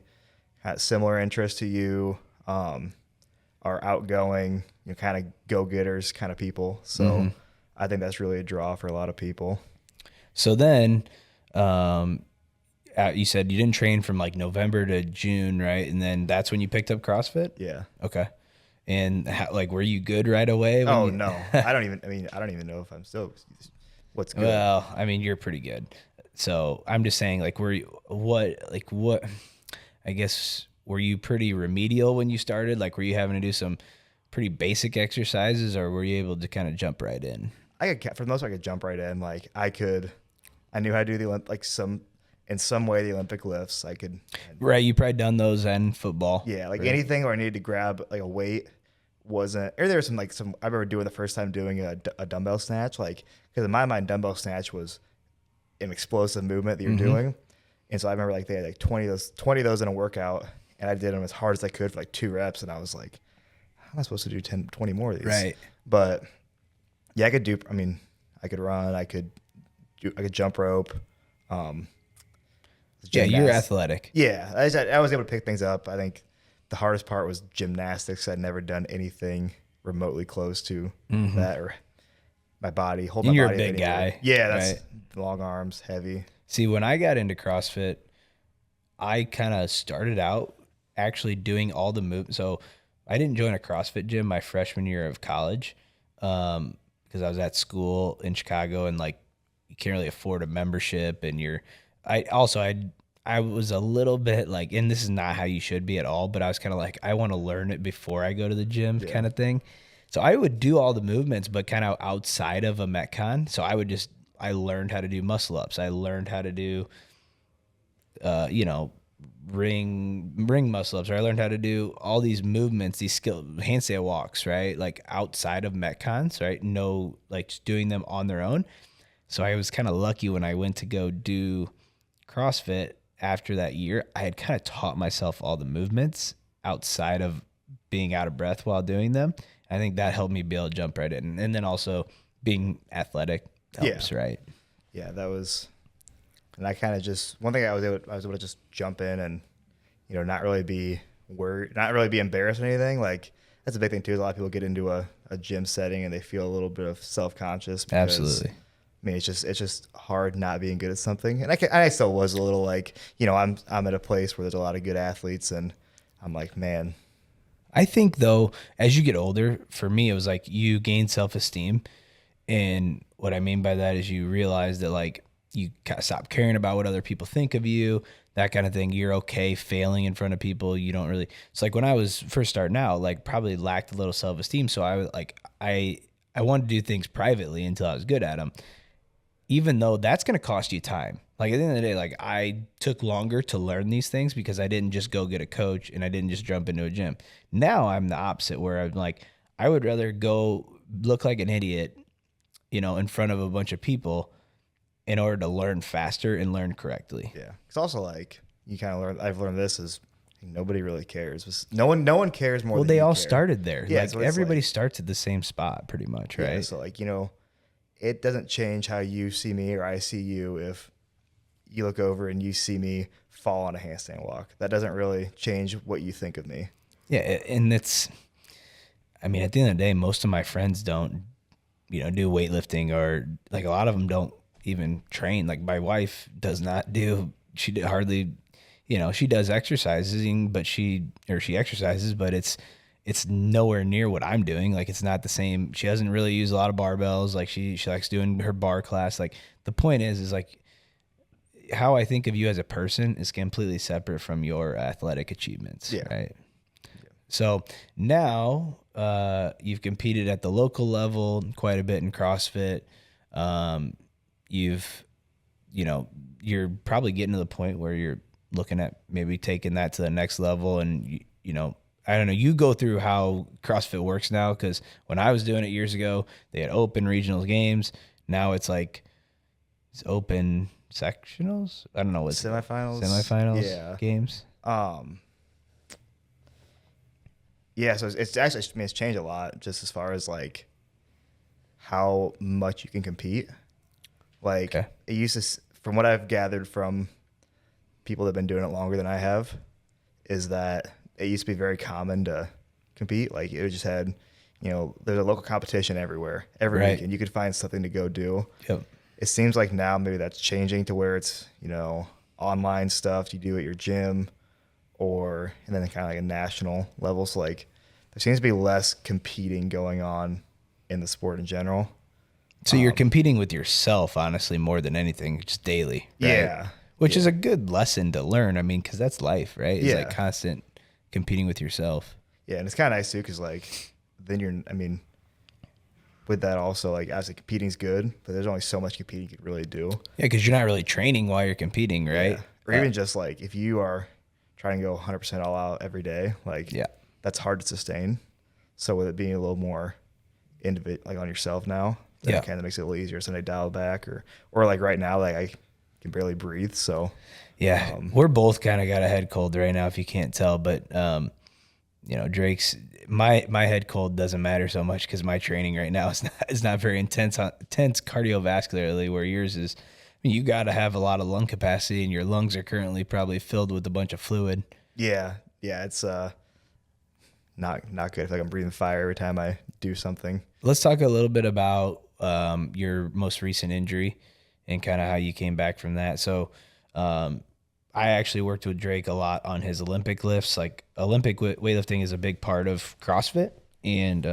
at similar interests to you, are outgoing, kind of go-getters kind of people. So I think that's really a draw for a lot of people. So then, you said you didn't train from like November to June, right? And then that's when you picked up CrossFit? Yeah. Okay. And were you good right away? No, I don't even know if I'm still what's good. Well, you're pretty good. So I'm just saying, like, were you pretty remedial when you started? Like, were you having to do some pretty basic exercises, or were you for the most part, I could jump right in. Like, I knew how to do in some way the Olympic lifts. Right, you probably done those in football. Yeah, like right? Anything where I needed to grab like a weight wasn't, or there was some. I remember doing the first time doing a dumbbell snatch, like because in my mind dumbbell snatch was an explosive movement that you're doing, and so I remember like they had like 20 of those in a workout, and I did them as hard as I could for like 2 reps, and I was like, how am I supposed to do 20 more of these? Right. But yeah, I could run, I could jump rope. Yeah, you're athletic. Yeah, I was able to pick things up. I think the hardest part was gymnastics. I'd never done anything remotely close to that, or my body. And you're a big guy. Yeah, that's long arms, heavy. See, when I got into CrossFit, I kind of started out actually doing all the moves. So I didn't join a CrossFit gym my freshman year of college because I was at school in Chicago, and like you can't really afford a membership, and I was a little bit like, and this is not how you should be at all, but I was kind of like, I want to learn it before I go to the gym kind of thing. So I would do all the movements, but kind of outside of a Metcon. So I learned how to do muscle ups. I learned how to do, ring muscle ups, or I learned how to do all these movements, these handstand walks, right? Like outside of Metcons, right? No, like just doing them on their own. So I was kind of lucky when I went to go do CrossFit after that year. I had kind of taught myself all the movements outside of being out of breath while doing them. I think that helped me be able to jump right in. And then also being athletic helps, right? Yeah, that was, and I kind of just, one thing I was able to just jump in and, not really be worried, not really be embarrassed or anything. Like, that's a big thing too, is a lot of people get into a gym setting and they feel a little bit of self-conscious. Absolutely. I mean, it's just hard not being good at something. And I still was a little like, I'm at a place where there's a lot of good athletes, and I'm like, man. I think though, as you get older, for me, it was like you gain self-esteem. And what I mean by that is you realize that like you kind of stop caring about what other people think of you, that kind of thing. You're okay failing in front of people. You don't really, it's like when I was first starting out, like probably lacked a little self-esteem. So I was like, I wanted to do things privately until I was good at them, even though that's going to cost you time. Like at the end of the day, like I took longer to learn these things because I didn't just go get a coach and I didn't just jump into a gym. Now I'm the opposite, where I'm like, I would rather go look like an idiot, in front of a bunch of people in order to learn faster and learn correctly. Yeah. It's also like you kind of learn, I've learned this is nobody really cares. No one cares more Well, than they you all care. started there. Yeah, Like so it's everybody like, starts at the same spot pretty much, right? yeah, so like, it doesn't change how you see me or I see you if you look over and you see me fall on a handstand walk. That doesn't really change what you think of me. Yeah, and it's, I mean, at the end of the day, most of my friends don't, do weightlifting, or like a lot of them don't even train. Like my wife does not do, she hardly, she does exercising, but she exercises, but it's nowhere near what I'm doing. Like it's not the same. She doesn't really use a lot of barbells. Like she likes doing her bar class. Like the point is like how I think of you as a person is completely separate from your athletic achievements. Yeah. Right. So now you've competed at the local level quite a bit in CrossFit. You're probably getting to the point where you're looking at maybe taking that to the next level. And, I don't know, you go through how CrossFit works now, because when I was doing it years ago, they had open regional games. Now it's like it's open sectionals. I don't know what semifinals Yeah. games. Yeah, so it's actually, I mean, it's changed a lot just as far as like how much you can compete. Like Okay. it used to, from what I've gathered from people that have been doing it longer than I have, is that it used to be very common to compete. Like it just had, there's a local competition everywhere, every Right. weekend. You could find something to go do. Yep. It seems like now maybe that's changing to where it's, online stuff you do at your gym, and then kind of like a national level. So like there seems to be less competing going on in the sport in general. So you're competing with yourself, honestly, more than anything, just daily. Right? Yeah. Which is a good lesson to learn. I mean, because that's life, right? It's like Yeah. constant competing with yourself. Yeah. And it's kind of nice too, because like then with that also, like obviously competing's good, but there's only so much competing you could really do. Yeah, because you're not really training while you're competing, right? Yeah. Or even just like if you are trying to go 100% all out every day, like that's hard to sustain. So with it being a little more like on yourself now, that kind of makes it a little easier. So they dial back, or like right now, like I can barely breathe. So yeah, we're both kind of got a head cold right now, if you can't tell. But Drake's my head cold doesn't matter so much because my training right now is not very intense cardiovascularly, where yours is. I mean, you got to have a lot of lung capacity, and your lungs are currently probably filled with a bunch of fluid. Yeah, it's not good. I feel like I'm breathing fire every time I do something. Let's talk a little bit about your most recent injury and kind of how you came back from that. So I actually worked with Drake a lot on his Olympic lifts. Like Olympic weightlifting is a big part of CrossFit. And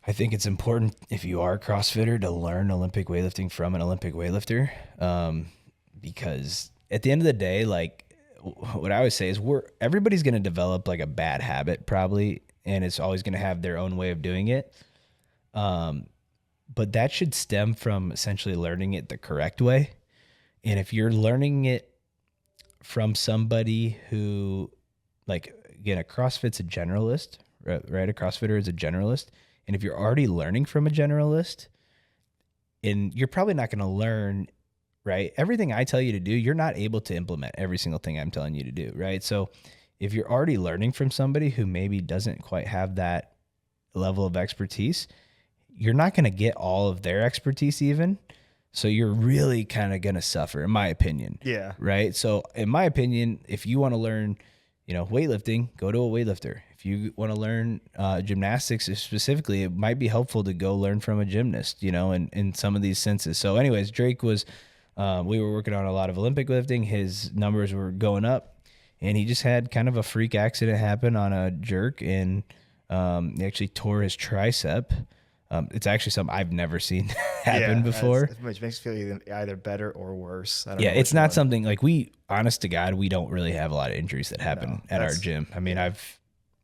I think it's important if you are a CrossFitter to learn Olympic weightlifting from an Olympic weightlifter. Because at the end of the day, like what I always say is everybody's going to develop like a bad habit probably, and it's always going to have their own way of doing it. But that should stem from essentially learning it the correct way. And if you're learning it from somebody who, like, again, a CrossFit's a generalist, right? A CrossFitter is a generalist. And if you're already learning from a generalist, and you're probably not going to learn, right? Everything I tell you to do, you're not able to implement every single thing I'm telling you to do, right? So if you're already learning from somebody who maybe doesn't quite have that level of expertise, you're not going to get all of their expertise even. So you're really kind of going to suffer, in my opinion. Yeah. Right. So in my opinion, if you want to learn, weightlifting, go to a weightlifter. if you want to learn gymnastics specifically, it might be helpful to go learn from a gymnast, you know, in some of these senses. So anyways, Drake was, we were working on a lot of Olympic lifting. His numbers were going up, and he just had kind of a freak accident happen on a jerk, and he actually tore his tricep. It's actually something I've never seen happen before. Which makes you feel either better or worse. I don't Yeah, know it's not something like honest to God, we don't really have a lot of injuries that happen at our gym. I mean,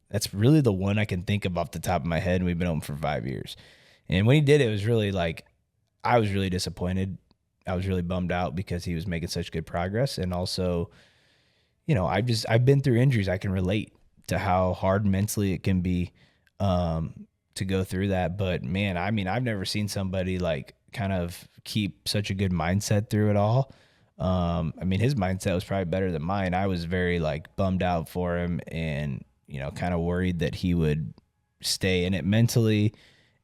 that's really the one I can think of off the top of my head, and we've been open for 5 years. And when he did it was really like, I was really disappointed. I was really bummed out because he was making such good progress. And also, you know, I've been through injuries. I can relate to how hard mentally it can be to go through that. But man, I mean, I've never seen somebody like kind of keep such a good mindset through it all. I mean, his mindset was probably better than mine. I was very like bummed out for him, and, you know, kind of worried that he would stay in it mentally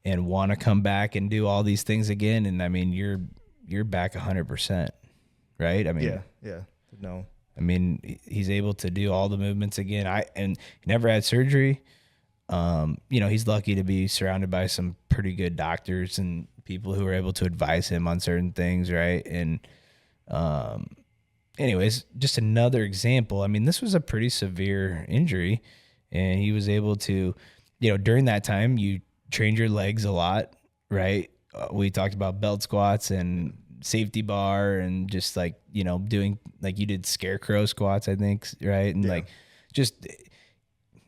and want to come back and do all these things again. And I mean, you're back 100%, right? I mean, yeah, no. I mean, he's able to do all the movements again. And he never had surgery. You know, he's lucky to be surrounded by some pretty good doctors and people who are able to advise him on certain things, right? And anyways, just another example. I mean, this was a pretty severe injury, and he was able to, you know, during that time, you trained your legs a lot, right? We talked about belt squats and safety bar, and just like, you know, doing like you did scarecrow squats, I think, right? And like, just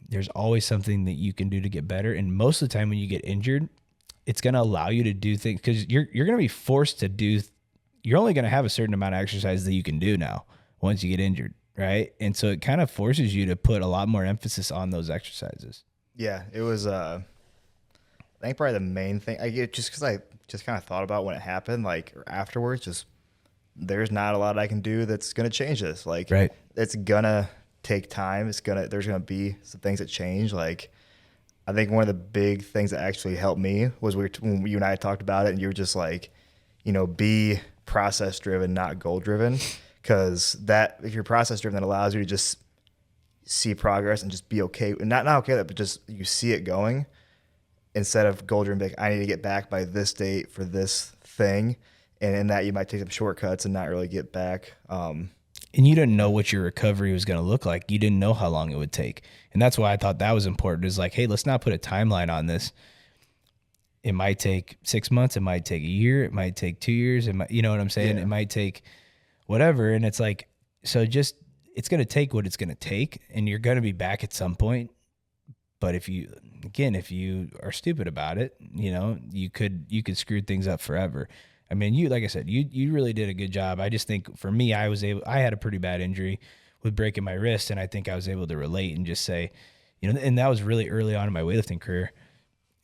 there's always something that you can do to get better. And most of the time when you get injured, it's going to allow you to do things, because you're going to be forced to do. You're only going to have a certain amount of exercise that you can do now once you get injured, right? And so it kind of forces you to put a lot more emphasis on those exercises. Yeah, it was. I think probably the main thing. I get just because I just kind of thought about when it happened, like, or afterwards. Just there's not a lot I can do that's gonna change this. Like, right. It's gonna take time. There's gonna be some things that change. Like, I think one of the big things that actually helped me was when you and I talked about it, and you were just like, you know, be process driven, not goal driven, because that if you're process driven, that allows you to just see progress and just be okay, not okay with it, but just you see it going, instead of goal driven, like, I need to get back by this date for this thing, and in that you might take some shortcuts and not really get back. And you didn't know what your recovery was going to look like. You didn't know how long it would take, and that's why I thought that was important. Is like, hey, let's not put a timeline on this. It might take 6 months. It might take a year. It might take 2 years. It might, you know what I'm saying? Yeah. It might take whatever. And it's like, so just, it's going to take what it's going to take, and you're going to be back at some point. But if you are stupid about it, you know, you could screw things up forever. I mean, like I said, you really did a good job. I just think for me, I had a pretty bad injury with breaking my wrist, and I think I was able to relate and just say, you know, and that was really early on in my weightlifting career.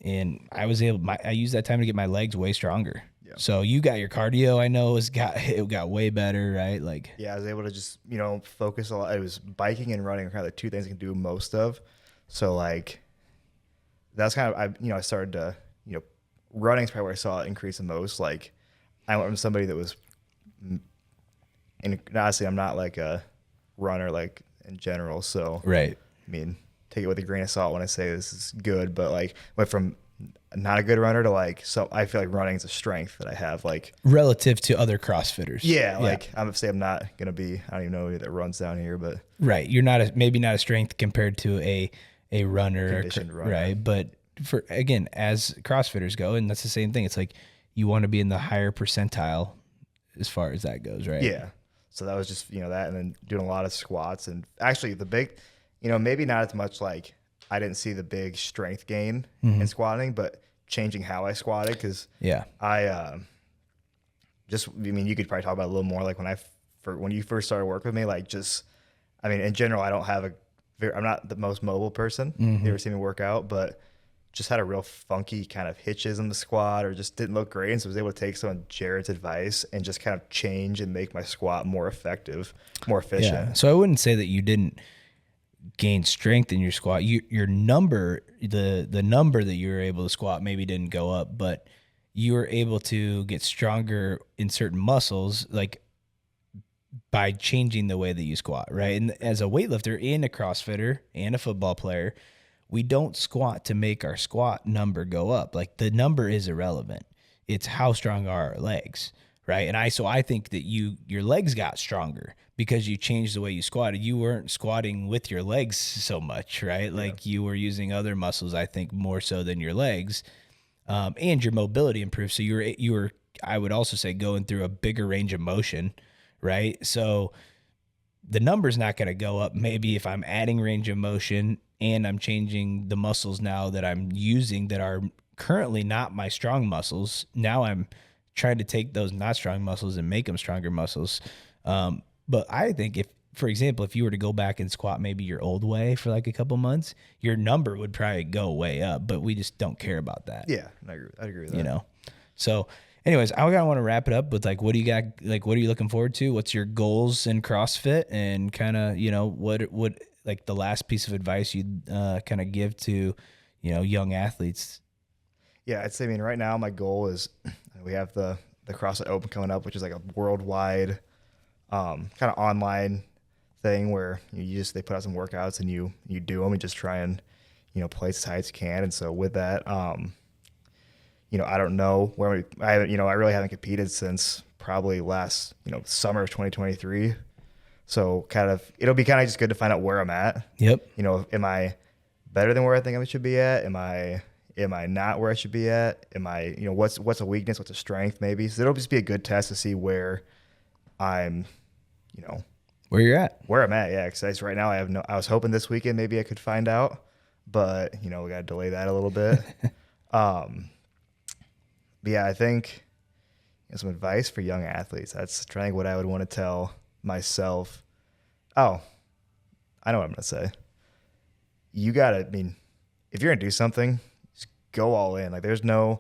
And I used that time to get my legs way stronger. Yeah. So you got your cardio, I know, it got way better, right? Like, yeah, I was able to just, you know, focus a lot. It was biking and running are kind of the two things I can do most of. So like, that's kind of, I started to, you know, running is probably where I saw it increase the most. Like, I went from somebody that was, and honestly, I'm not like a runner, like, in general. So, right. I mean, take it with a grain of salt when I say this is good, but like, went from not a good runner to like, so I feel like running is a strength that I have, like, relative to other CrossFitters. Yeah, like, I'm I'm not gonna be, I don't even know who that runs down here, but right, you're maybe not a strength compared to a runner, conditioned runner, right? But for, again, as CrossFitters go, and that's the same thing. It's like you want to be in the higher percentile as far as that goes, right? Yeah. So that was just, you know, that, and then doing a lot of squats, and actually the big, you know, maybe not as much, like, I didn't see the big strength gain in squatting, but changing how I squatted, because I mean, you could probably talk about it a little more, like when you first started working with me, like, just, I mean, in general, I'm not the most mobile person. You ever seen me work out, but just had a real funky kind of hitches in the squat, or just didn't look great. And so I was able to take some of Jared's advice and just kind of change and make my squat more effective, more efficient. Yeah. So I wouldn't say that you didn't gain strength in your squat. Your number, the number that you were able to squat maybe didn't go up, but you were able to get stronger in certain muscles, like, by changing the way that you squat, right? And as a weightlifter and a CrossFitter and a football player, we don't squat to make our squat number go up. Like the number is irrelevant. It's how strong are our legs, right? And I think that your legs got stronger because you changed the way you squatted. You weren't squatting with your legs so much, right? Like you were using other muscles, I think, more so than your legs, and your mobility improved. So you were, I would also say, going through a bigger range of motion, right? So the number's not going to go up. Maybe if I'm adding range of motion and I'm changing the muscles now that I'm using that are currently not my strong muscles. Now I'm trying to take those not strong muscles and make them stronger muscles. But I think if, for example, if you were to go back and squat maybe your old way for like a couple months, your number would probably go way up, but we just don't care about that. Yeah, I agree with that. You know? So anyways, I kind of want to wrap it up with like, what do you got? Like, what are you looking forward to? What's your goals in CrossFit, and kind of, you know, what like the last piece of advice you'd kind of give to, you know, young athletes? Yeah, I'd say, I mean, right now my goal is we have the CrossFit Open coming up, which is like a worldwide kind of online thing where they put out some workouts and you do them and just try and, you know, play as high as you can. And so with that, you know, I don't know where I really haven't competed since probably last, you know, summer of 2023. So it'll be kind of just good to find out where I'm at. Yep. You know, am I better than where I think I should be at? Am I not where I should be at? Am I, you know, what's a weakness? What's a strength maybe? So it'll just be a good test to see where I'm, you know, where you're at, where I'm at. Yeah. Cause right now I was hoping this weekend maybe I could find out, but you know, we got to delay that a little bit. But yeah, I think, you know, some advice for young athletes. That's trying to think what I would want to tell myself. Oh, I know what I'm going to say. You got to, I mean, if you're going to do something, just go all in. Like you're going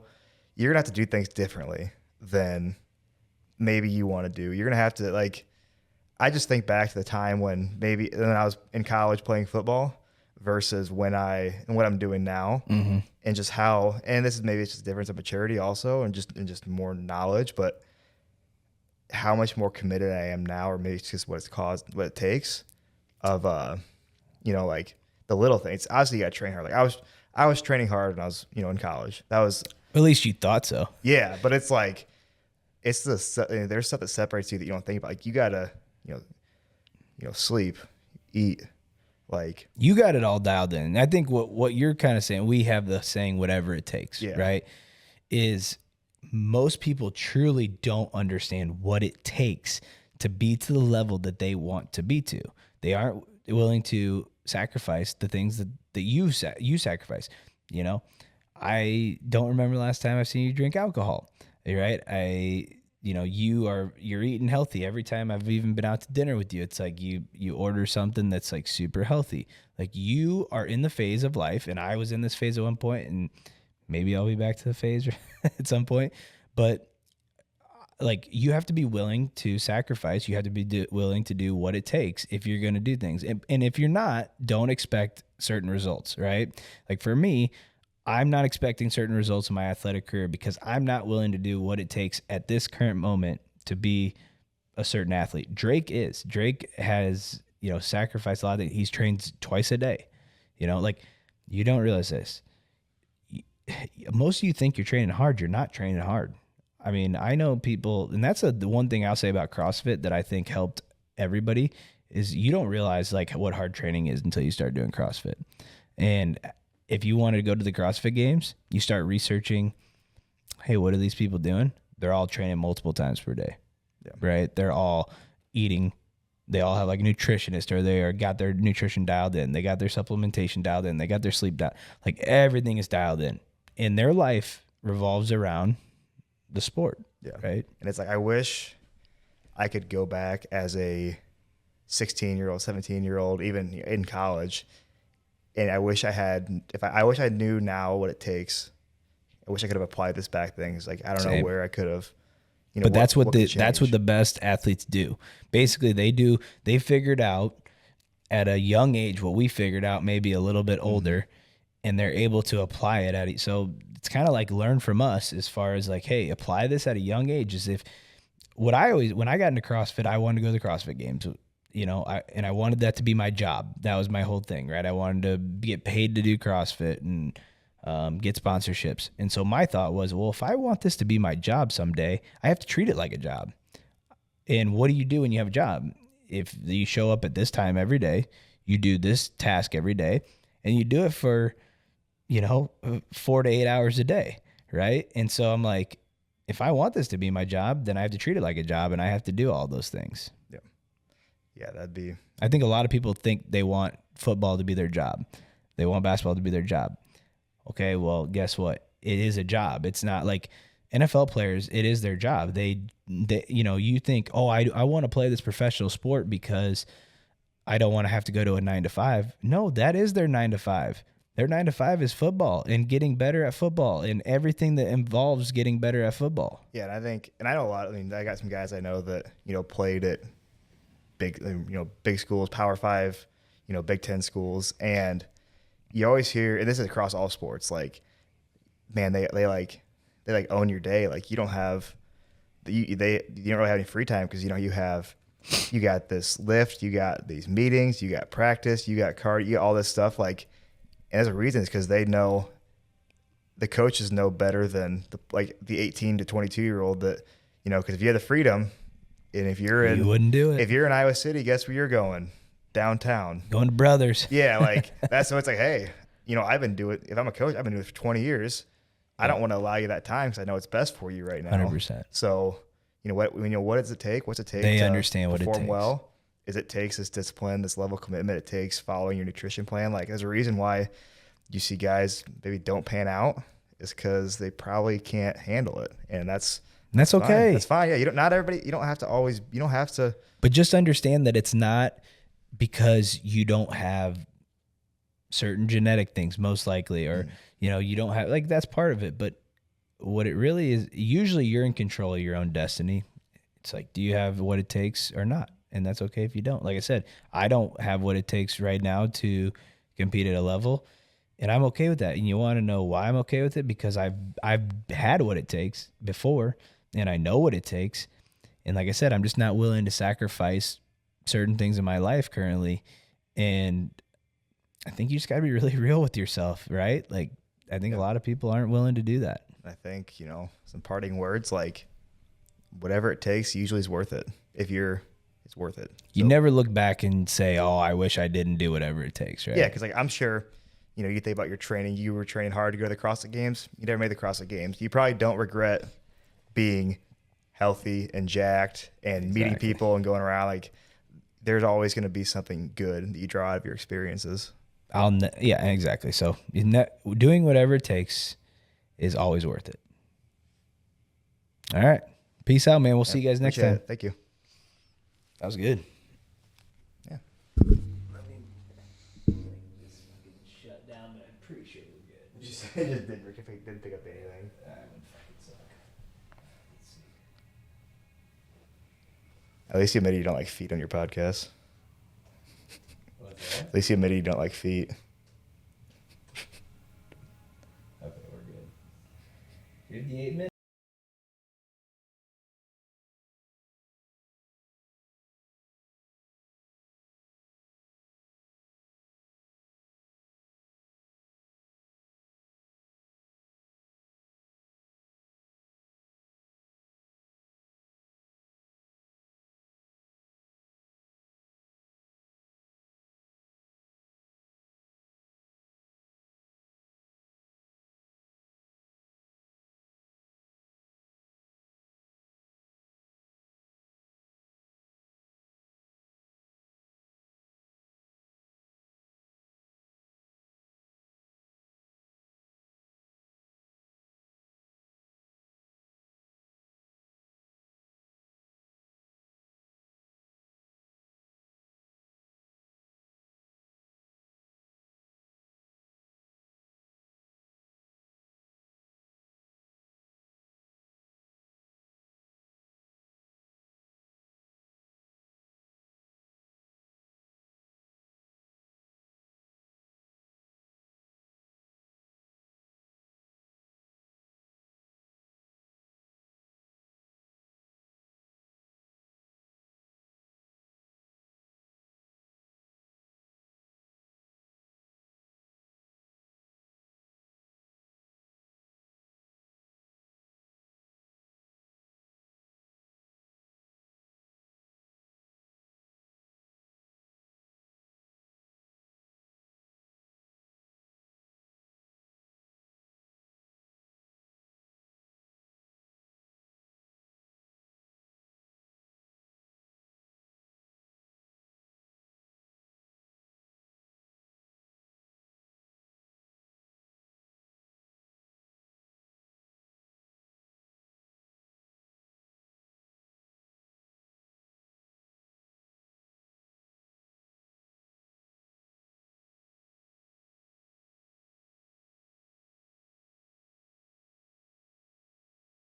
to have to do things differently than maybe you want to do. You're going to have to, like, I just think back to the time when I was in college playing football versus what I'm doing now, mm-hmm. and just how, and this is maybe it's just a difference of maturity also, and just more knowledge, but how much more committed I am now, or maybe it's just what it takes of, you know, like the little things. Obviously you got to train hard. Like I was training hard when I was, you know, in college. That was, at least you thought so. Yeah. But it's like, there's stuff that separates you that you don't think about. Like you gotta, you know, sleep, eat, like you got it all dialed in. I think what you're kind of saying, we have the saying, whatever it takes, yeah. right? Is most people truly don't understand what it takes to be to the level that they want to be to. They aren't willing to sacrifice the things that you sacrifice. You know, I don't remember the last time I've seen you drink alcohol, right? You know, you're eating healthy. Every time I've even been out to dinner with you, it's like you order something that's like super healthy. Like you are in the phase of life, and I was in this phase at one point, and maybe I'll be back to the phase at some point. But like you have to be willing to sacrifice. You have to be willing to do what it takes if you're going to do things. And if you're not, don't expect certain results, right? Like for me, I'm not expecting certain results in my athletic career because I'm not willing to do what it takes at this current moment to be a certain athlete. Drake has, you know, sacrificed a lot. He's trained twice a day, you know, like you don't realize this. Most of you think you're training hard. You're not training hard. I mean, I know people, and that's the one thing I'll say about CrossFit that I think helped everybody is you don't realize like what hard training is until you start doing CrossFit. And if you want to go to the CrossFit games, you start researching, hey, what are these people doing? They're all training multiple times per day, right? They're all eating. They all have like a nutritionist, or they got their nutrition dialed in. They got their supplementation dialed in. They got their sleep dialed. Like everything is dialed in. And their life revolves around the sport, right? And it's like, I wish I could go back as a 16-year-old, 17-year-old, even in college. And I wish I wish I knew now what it takes. I wish I could have applied this back things. Like, I don't know where I could have, you know, but that's what the best athletes do. Basically they figured out at a young age what we figured out maybe a little bit older, and they're able to apply it so it's kind of like learn from us as far as like, hey, apply this at a young age. As if when I got into CrossFit, I wanted to go to the CrossFit games. you know, I wanted that to be my job. That was my whole thing, right? I wanted to get paid to do CrossFit and get sponsorships. And so my thought was, well, if I want this to be my job someday, I have to treat it like a job. And what do you do when you have a job? If you show up at this time every day, you do this task every day, and you do it for, 4 to 8 hours a day, right? And so I'm like, if I want this to be my job, then I have to treat it like a job, and I have to do all those things. Yeah, that'd be. I think a lot of people think they want football to be their job. They want basketball to be their job. Okay, well, guess what? It is a job. It's not like NFL players, it is their job. They you think, oh, I want to play this professional sport because I don't want to have to go to a 9 to 5. No, that is their 9 to 5. Their 9 to 5 is football and getting better at football and everything that involves getting better at football. Yeah, and I know a lot. I mean, I got some guys I know that played at big schools, Power 5, Big 10 schools, and you always hear, and this is across all sports, like, man, they own your day. Like, you don't have you don't really have any free time because you got this lift, you got these meetings, you got practice, you got cardio, you got all this stuff. Like, and there's a reason. It's because they know, the coaches know better than the 18 to 22-year-old that, because if you have the freedom, and if you wouldn't do it. If you're in Iowa City, guess where you're going? Downtown. Going to Brothers. Yeah, like that's so it's like, hey, I've been doing it. If I'm a coach, I've been doing it for 20 years. I don't want to allow you that time because I know it's best for you right now. 100%. So, what does it take? What's it take? They to understand what it perform takes. well. It takes this discipline, this level of commitment. It takes following your nutrition plan. Like, there's a reason why you see guys maybe don't pan out, is because they probably can't handle it, and that's okay. Fine. That's fine. Yeah, you don't have to. But just understand that it's not because you don't have certain genetic things, most likely, or you don't have, like, that's part of it. But what it really is, usually you're in control of your own destiny. It's like, do you have what it takes or not? And that's okay if you don't. Like I said, I don't have what it takes right now to compete at a level, and I'm okay with that. And you want to know why I'm okay with it? Because I've had what it takes before, and I know what it takes. And like I said, I'm just not willing to sacrifice certain things in my life currently. And I think you just got to be really real with yourself, right? Like, I think a lot of people aren't willing to do that. I think, some parting words, like, whatever it takes usually is worth it. It's worth it. You never look back and say, oh, I wish I didn't do whatever it takes, right? Yeah, because, like, I'm sure, you think about your training. You were training hard to go to the CrossFit Games. You never made the CrossFit Games. You probably don't regret being healthy and jacked and meeting people and going around. Like, there's always going to be something good that you draw out of your experiences. Yeah, exactly. So doing whatever it takes is always worth it. All right. Peace out, man. We'll see you guys next time. Thank you. That was good. Yeah. Shut down, but I'm pretty sure we're good. It just didn't pick up anything. That would fucking suck. Let's see. At least you admitted you don't like feet on your podcast. What's that? At least you admitted you don't like feet. Okay, we're good. 58 minutes.